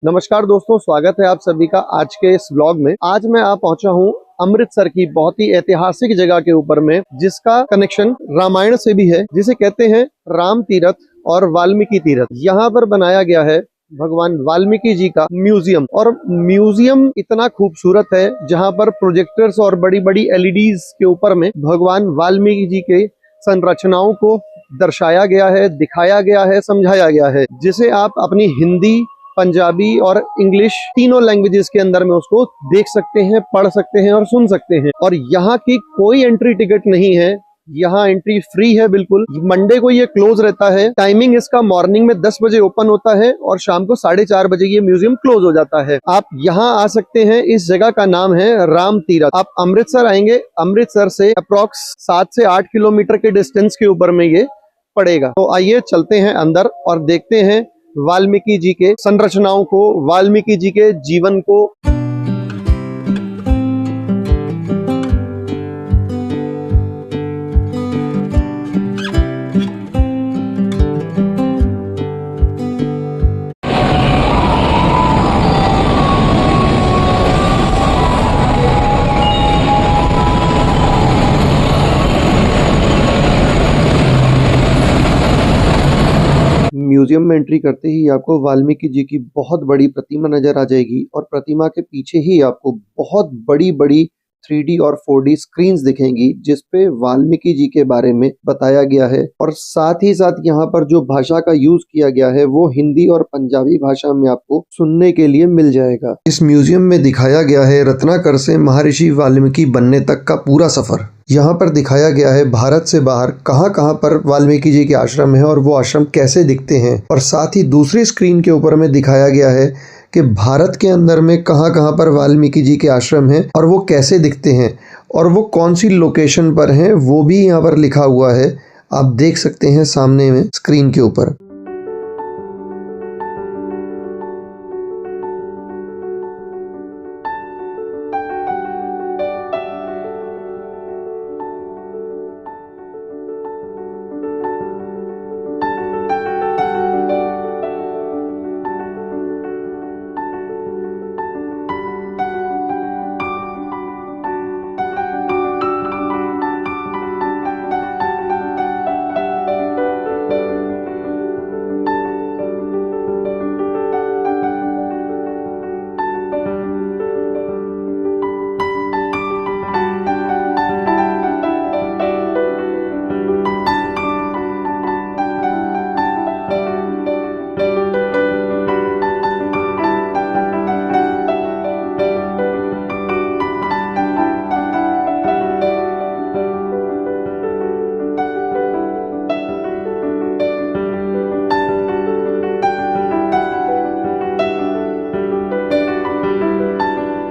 नमस्कार दोस्तों, स्वागत है आप सभी का आज के इस व्लॉग में। आज मैं आ पहुंचा हूं अमृतसर की बहुत ही ऐतिहासिक जगह के ऊपर में, जिसका कनेक्शन रामायण से भी है, जिसे कहते हैं राम तीरथ और वाल्मीकि तीरथ। यहाँ पर बनाया गया है भगवान वाल्मीकि जी का म्यूजियम, और म्यूजियम इतना खूबसूरत है जहाँ पर प्रोजेक्टर्स और बड़ी बड़ी एलईडीज के ऊपर में भगवान वाल्मीकि जी के संरचनाओं को दर्शाया गया है, दिखाया गया है, समझाया गया है, जिसे आप अपनी हिंदी, पंजाबी और इंग्लिश तीनों लैंग्वेजेस के अंदर में उसको देख सकते हैं, पढ़ सकते हैं और सुन सकते हैं। और यहाँ की कोई एंट्री टिकट नहीं है, यहाँ एंट्री फ्री है बिल्कुल। मंडे को ये क्लोज रहता है। टाइमिंग इसका मॉर्निंग में 10 बजे ओपन होता है और शाम को 4:30 बजे ये म्यूजियम क्लोज हो जाता है। आप यहाँ आ सकते हैं। इस जगह का नाम है राम तीरथ। आप अमृतसर आएंगे, अमृतसर से अप्रोक्स 7 से 8 किलोमीटर के डिस्टेंस के ऊपर में ये पड़ेगा। तो आइए चलते हैं अंदर और देखते हैं वाल्मीकि जी के संरचनाओं को, वाल्मीकि जी के जीवन को। म्यूजियम में एंट्री करते ही आपको वाल्मीकि जी की बहुत बड़ी प्रतिमा नजर आ जाएगी, और प्रतिमा के पीछे ही आपको बहुत बड़ी बड़ी 3D और 4D स्क्रीन्स दिखेंगी, जिसपे वाल्मीकि जी के बारे में बताया गया है। और साथ ही साथ यहाँ पर जो भाषा का यूज किया गया है वो हिंदी और पंजाबी भाषा में आपको सुनने के लिए मिल जाएगा। इस म्यूजियम में दिखाया गया है रत्नाकर से महर्षि वाल्मीकि बनने तक का पूरा सफर। यहाँ पर दिखाया गया है भारत से बाहर कहाँ पर वाल्मीकि जी के आश्रम है और वो आश्रम कैसे दिखते हैं। और साथ ही दूसरी स्क्रीन के ऊपर में दिखाया गया है कि भारत के अंदर में कहाँ पर वाल्मीकि जी के आश्रम हैं और वो कैसे दिखते हैं, और वो कौन सी लोकेशन पर हैं वो भी यहाँ पर लिखा हुआ है। आप देख सकते हैं सामने में स्क्रीन के ऊपर।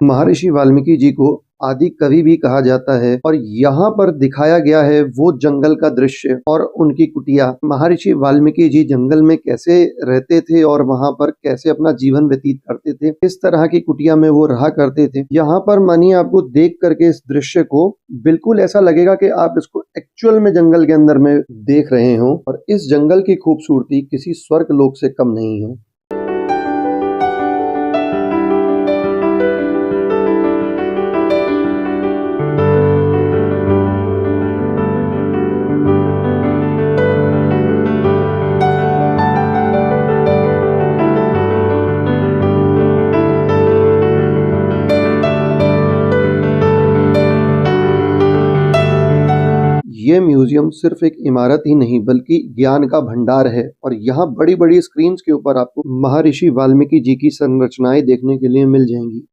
महर्षि वाल्मीकि जी को आदि कवि भी कहा जाता है, और यहाँ पर दिखाया गया है वो जंगल का दृश्य और उनकी कुटिया। महर्षि वाल्मीकि जी जंगल में कैसे रहते थे और वहाँ पर कैसे अपना जीवन व्यतीत करते थे, किस तरह की कुटिया में वो रहा करते थे। यहाँ पर मानिए आपको देख करके इस दृश्य को बिल्कुल ऐसा लगेगा कि आप इसको एक्चुअल में जंगल के अंदर में देख रहे हो, और इस जंगल की खूबसूरती किसी स्वर्ग लोक से कम नहीं है। ये म्यूजियम सिर्फ एक इमारत ही नहीं बल्कि ज्ञान का भंडार है, और यहाँ बड़ी बड़ी स्क्रीन्स के ऊपर आपको महर्षि वाल्मीकि जी की संरचनाएं देखने के लिए मिल जाएंगी।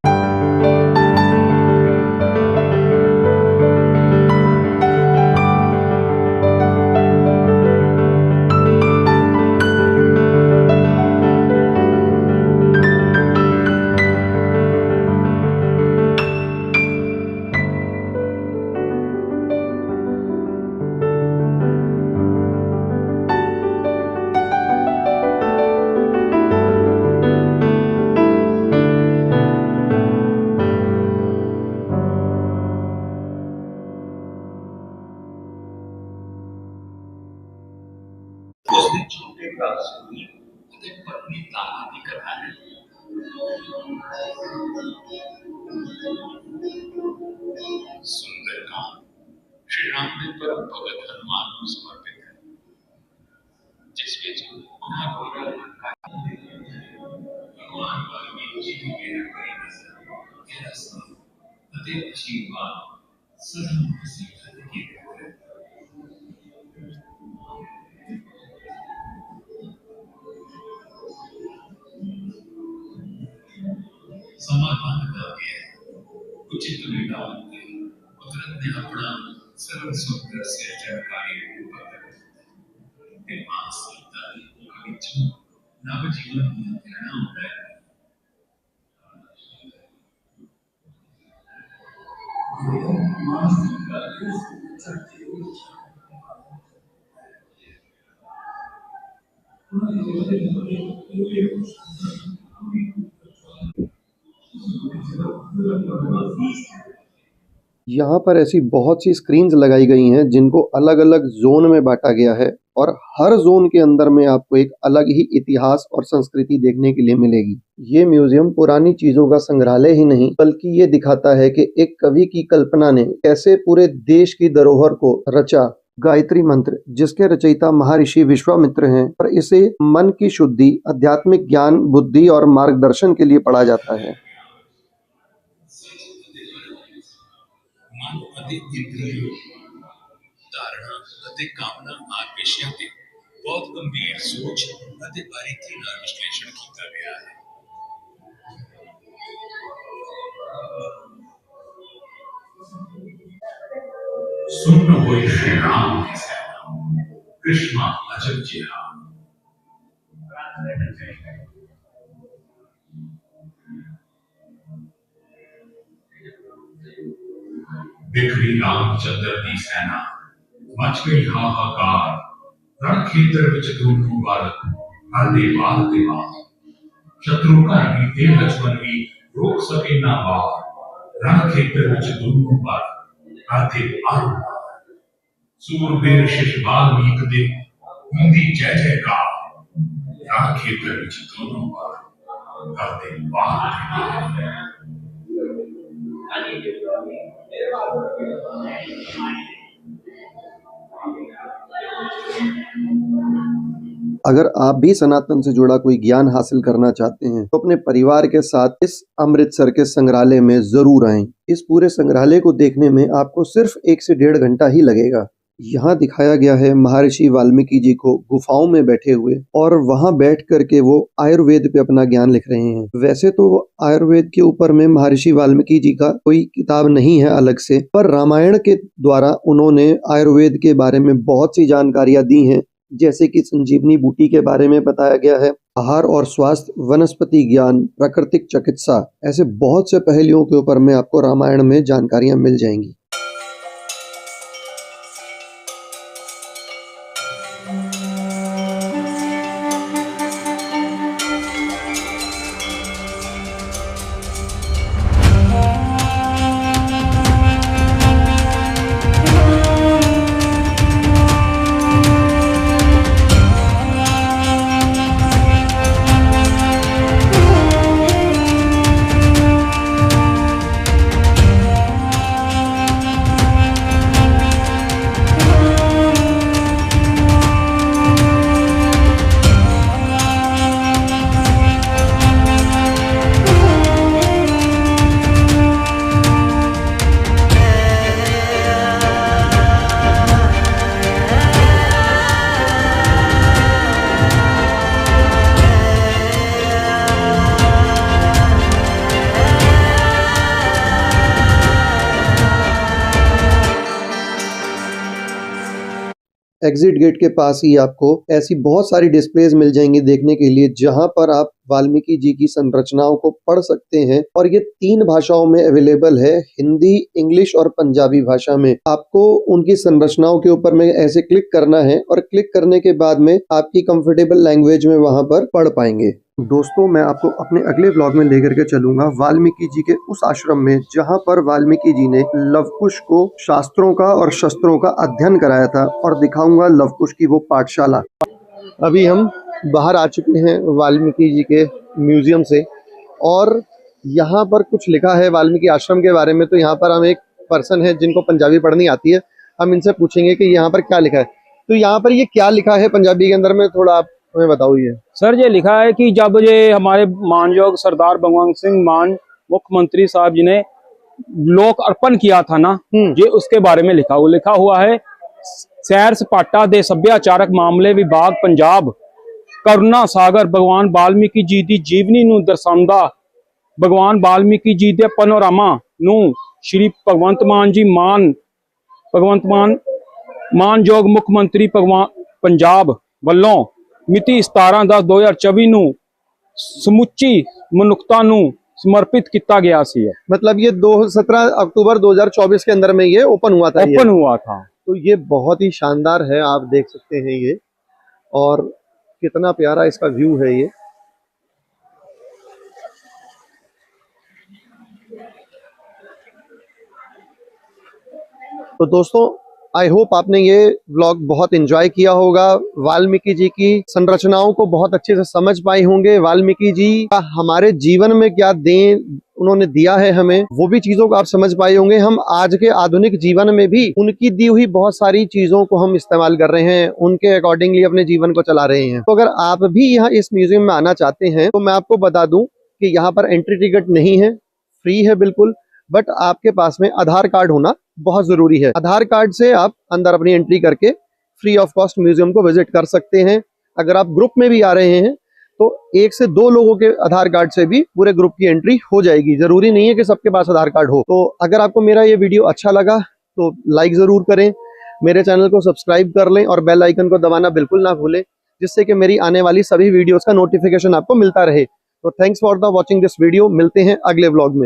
यहाँ पर ऐसी बहुत सी स्क्रीन्स लगाई गई हैं जिनको अलग अलग जोन में बांटा गया है और हर जोन के अंदर में आपको एक अलग ही इतिहास और संस्कृति देखने के लिए मिलेगी। ये म्यूजियम पुरानी चीजों का संग्रहालय ही नहीं बल्कि ये दिखाता है कि एक कवि की कल्पना ने कैसे पूरे देश की धरोहर को रचा। गायत्री मंत्र जिसके रचयिता महर्षि विश्वामित्र हैं और इसे मन की शुद्धि, आध्यात्मिक ज्ञान, बुद्धि और मार्गदर्शन के लिए पढ़ा जाता है। बिखरी रामचंद्र दी सेना मच गई हाहाकार रण खेतर विच दोनों वार हरदे वार ते वार शत्रु घर भी ते लक्ष्मण भी रोक सके ना वार रण खेतर विच दोनों वार हरदे वार सूरबीर शिष वाल्मीकि दे हुंदी जय जयकार रण खेतर विच दोनों वार हरदे वार अगर आप भी सनातन से जुड़ा कोई ज्ञान हासिल करना चाहते हैं तो अपने परिवार के साथ इस अमृतसर के संग्रहालय में जरूर आएं। इस पूरे संग्रहालय को देखने में आपको सिर्फ 1 से 1.5 घंटा ही लगेगा। यहाँ दिखाया गया है महर्षि वाल्मीकि जी को गुफाओं में बैठे हुए और वहाँ बैठ करके वो आयुर्वेद पे अपना ज्ञान लिख रहे हैं। वैसे तो आयुर्वेद के ऊपर में महर्षि वाल्मीकि जी का कोई किताब नहीं है अलग से, पर रामायण के द्वारा उन्होंने आयुर्वेद के बारे में बहुत सी जानकारियां दी हैं, जैसे कि संजीवनी बूटी के बारे में बताया गया है, आहार और स्वास्थ्य, वनस्पति ज्ञान, प्राकृतिक चिकित्सा, ऐसे बहुत से पहलुओं के ऊपर में आपको रामायण में जानकारियां मिल जाएंगी। एग्जिट गेट के पास ही आपको ऐसी बहुत सारी डिस्प्लेज मिल जाएंगी देखने के लिए, जहां पर आप वाल्मीकि जी की संरचनाओं को पढ़ सकते हैं और ये 3 भाषाओं में अवेलेबल है, हिंदी, इंग्लिश और पंजाबी भाषा में। आपको उनकी संरचनाओं के ऊपर में ऐसे क्लिक करना है और क्लिक करने के बाद में आपकी कंफर्टेबल लैंग्वेज में वहां पर पढ़ पाएंगे। दोस्तों, मैं आपको अपने अगले व्लॉग में लेकर के चलूंगा वाल्मीकि जी के उस आश्रम में जहां पर वाल्मीकि जी ने लवकुश को शास्त्रों का और शस्त्रों का अध्ययन कराया था, और दिखाऊंगा लवकुश की वो पाठशाला। अभी हम बाहर आ चुके हैं वाल्मीकि जी के म्यूजियम से, और यहाँ पर कुछ लिखा है वाल्मीकि आश्रम के बारे में। तो यहाँ पर हम एक पर्सन है जिनको पंजाबी पढ़नी आती है, हम इनसे पूछेंगे कि यहाँ पर क्या लिखा है। तो यहाँ पर ये क्या लिखा है पंजाबी के अंदर में, थोड़ा आप हमें बताओ ये। सर ये लिखा है कि जब ये हमारे मानयोग सरदार भगवंत सिंह मान मुख्यमंत्री साहब जी ने लोक अर्पण किया था ना, ये उसके बारे में लिखा हुआ है। सैर सपाटा दे सभ्याचारक मामले विभाग पंजाब करुणा सागर भगवान वाल्मीकि जी की जीवनी नूं दर्शाउंदा भगवान वाल्मीकि जी के पैनोरामा नूं श्री भगवंत मान मानयोग मुख्यमंत्री पंजाब वल्लों मिति 17/10/2024 नूं समुची मनुखता नूं समर्पित किया गया सी है। मतलब ये 17 अक्टूबर 2024 के अंदर में ये ओपन हुआ था। तो ये बहुत ही शानदार है, आप देख सकते हैं ये, और कितना प्यारा इसका व्यू है ये। तो दोस्तों आई होप आपने ये व्लॉग बहुत एंजॉय किया होगा। वाल्मीकि जी की संरचनाओं को बहुत अच्छे से समझ पाए होंगे। वाल्मीकि जी का हमारे जीवन में क्या देन उन्होंने दिया है हमें, वो भी चीजों को आप समझ पाए होंगे। हम आज के आधुनिक जीवन में भी उनकी दी हुई बहुत सारी चीजों को हम इस्तेमाल कर रहे हैं, उनके अकॉर्डिंगली अपने जीवन को चला रहे हैं। तो अगर आप भी यहाँ इस म्यूजियम में आना चाहते हैं तो मैं आपको बता दूं कि यहाँ पर एंट्री टिकट नहीं है, फ्री है बिल्कुल, बट आपके पास में आधार कार्ड होना बहुत जरूरी है। आधार कार्ड से आप अंदर अपनी एंट्री करके फ्री ऑफ कॉस्ट म्यूजियम को विजिट कर सकते हैं। अगर आप ग्रुप में भी आ रहे हैं तो 1 से 2 लोगों के आधार कार्ड से भी पूरे ग्रुप की एंट्री हो जाएगी। जरूरी नहीं है कि सबके पास आधार कार्ड हो। तो अगर आपको मेरा ये वीडियो अच्छा लगा तो लाइक जरूर करें, मेरे चैनल को सब्सक्राइब कर लें और बेल आइकन को दबाना बिल्कुल ना भूलें, जिससे कि मेरी आने वाली सभी वीडियोस का नोटिफिकेशन आपको मिलता रहे। तो thanks for the watching this video. मिलते हैं अगले व्लॉग में।